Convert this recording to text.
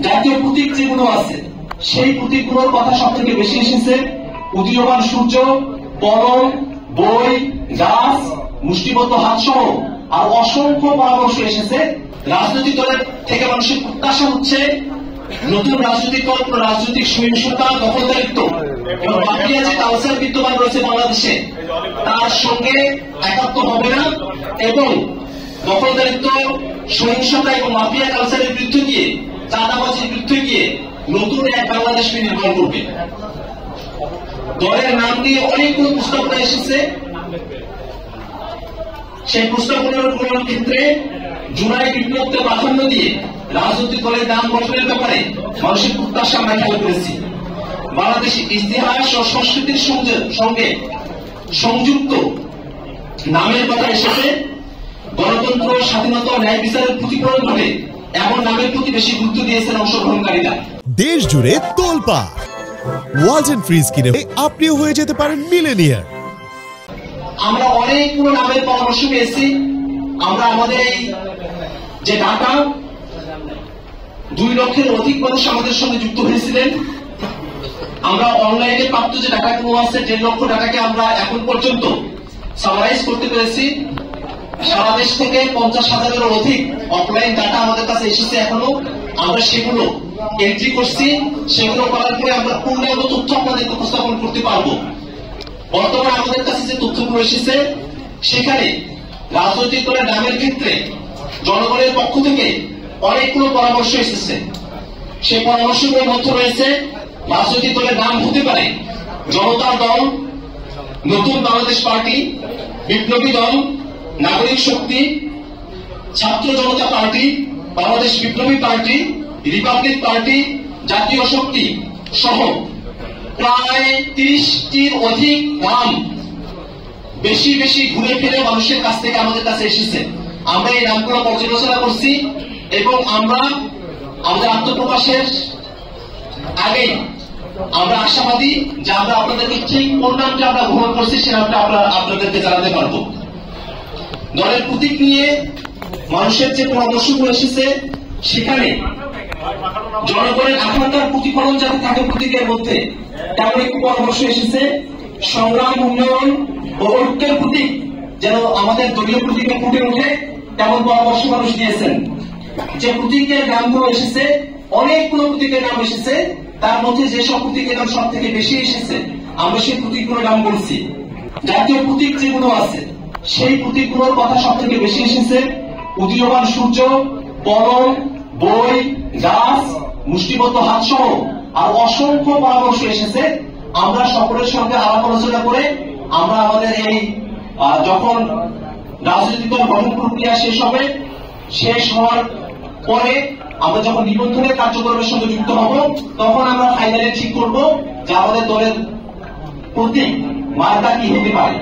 জাতীয় প্রতীক যেগুলো আছে সেই প্রতীকগুলোর কথা সব থেকে বেশি এসেছে। উদীয়মান সূর্য, কলম, বই, গাছ, মুষ্টিবদ্ধ হাত সহ আর অসংখ্য পরামর্শ এসেছে। রাজনৈতিক দলের থেকে মানুষের প্রত্যাশা হচ্ছে নতুন রাজনৈতিক দল রাজনৈতিক সহিংসতা, দখলদারিত্ব এবং মাফিয়া যে কালচার বিদ্যমান রয়েছে বাংলাদেশে তার সঙ্গে একাত্ম হবে না এবং দখলদারিত্ব, সহিংসতা এবং মাফিয়া কালচারের বিরুদ্ধে গিয়ে, চাঁদাবাজির বিরুদ্ধে গিয়ে নতুন এক বাংলাদেশ নির্মাণ করবে। দলের নাম নিয়ে অনেকগুলো প্রস্তাবনা এসেছে। সেই প্রস্তাবনার ক্ষেত্রে জুলাই বিপ্লবকে প্রাধান্য দিয়ে রাজনৈতিক দলের নাম গঠনের ব্যাপারে মানুষের প্রত্যাশা আমরা খেয়াল করেছি। বাংলাদেশের ইতিহাস ও সংস্কৃতির সঙ্গে সংযুক্ত নামের কথা এসেছে। গণতন্ত্র, স্বাধীনতা, ন্যায় বিচারের প্রতিফলন ঘটে এমন নামের প্রতি বেশি গুরুত্ব দিয়েছেন অংশগ্রহণকারীরা। দেশ জুড়ে তোলপাড় ওয়ালস এন্ড ফ্রিজ কিনে আপনিও হয়ে যেতে পারেন মিলেনিয়ার। আমরা অনেকগুলো নামের পরামর্শ পেয়েছি। আমরা আমাদের এই যে ডাটা 2 লক্ষের অধিক মানুষ আমাদের সঙ্গে যুক্ত হয়েছিলেন। আমরা অনলাইনে প্রাপ্ত যে ডাটাগুলো আছে 1.5 লক্ষ ডাটাকে আমরা এখন পর্যন্ত সামারাইজ করতে পেরেছি। সারা দেশ থেকে 50,000-এর অধিক অফলাইন ডাটা আমাদের কাছে এসেছে। এখনো আমরা সেগুলো এন্ট্রি করছি। সেগুলো করার পরে আমরা পূর্ণাঙ্গ তথ্য আপনাদেরকে উপস্থাপন করতে পারবো। বর্তমানে আমাদের কাছে যে তথ্যগুলো এসেছে সেখানে রাজনৈতিক দলের নামের ক্ষেত্রে জনগণের পক্ষ থেকে অনেকগুলো পরামর্শ এসেছে। সেই পরামর্শগুলোর মধ্যে রয়েছে রাজনৈতিক দলের নাম হতে পারে জনতার দল, নতুন বাংলাদেশ পার্টি, বিপ্লবী দল, নাগরিক শক্তি, ছাত্র জনতা পার্টি, বাংলাদেশ বিপ্লবী পার্টি, রিপাবলিক পার্টি, জাতীয় শক্তি সহ প্রায় 30টির অধিক নাম বেশি বেশি ঘুরে ফিরে মানুষের কাছ থেকে আমাদের কাছে এসেছে। আমরা এই নামগুলো পর্যালোচনা করছি এবং আমরা আমাদের আত্মপ্রকাশের আগেই আমরা আশাবাদী যে আমরা আপনাদেরকে ঠিক কোন নামটা আমরা গ্রহণ করছি সে নামটা আপনাদেরকে জানাতে পারবো। দলের প্রতীক নিয়ে মানুষের যে পরামর্শগুলো এসেছে সেখানে জনগণের আকাঙ্ক্ষার প্রতিফলন যাতে থাকে প্রতীকের মধ্যে তেমন একটি পরামর্শ এসেছে। সংগ্রাম, উন্নয়ন ও ঐক্যের প্রতীক যেন আমাদের দলীয় প্রতীকে ফুটে ওঠে তেমন পরামর্শ মানুষ দিয়েছেন। যে প্রতীকের নামগুলো এসেছে, অনেকগুলো প্রতীকের নাম এসেছে, তার মধ্যে যেসব প্রতীকের নাম সব থেকে বেশি এসেছে আমরা সেই প্রতীকগুলোর নাম বলছি। জাতীয় প্রতীক যেগুলো আছে সেই প্রতীকগুলোর কথা সব থেকে বেশি এসেছে। উদীয়মান সূর্য, কলম, বই, গাছ, মুষ্টিবদ্ধ হাত সহ আর অসংখ্য পরামর্শ এসেছে। আমরা সকলের সঙ্গে আলাপ আলোচনা করে আমরা আমাদের এই যখন রাজনৈতিক দল গঠন প্রক্রিয়া শেষ হওয়ার পরে আমরা যখন নিবন্ধনের কার্যক্রমের সঙ্গে যুক্ত হব তখন আমরা ফাইনালি ঠিক করব যে আমাদের দলের প্রতীক মার্কা কি হতে পারে।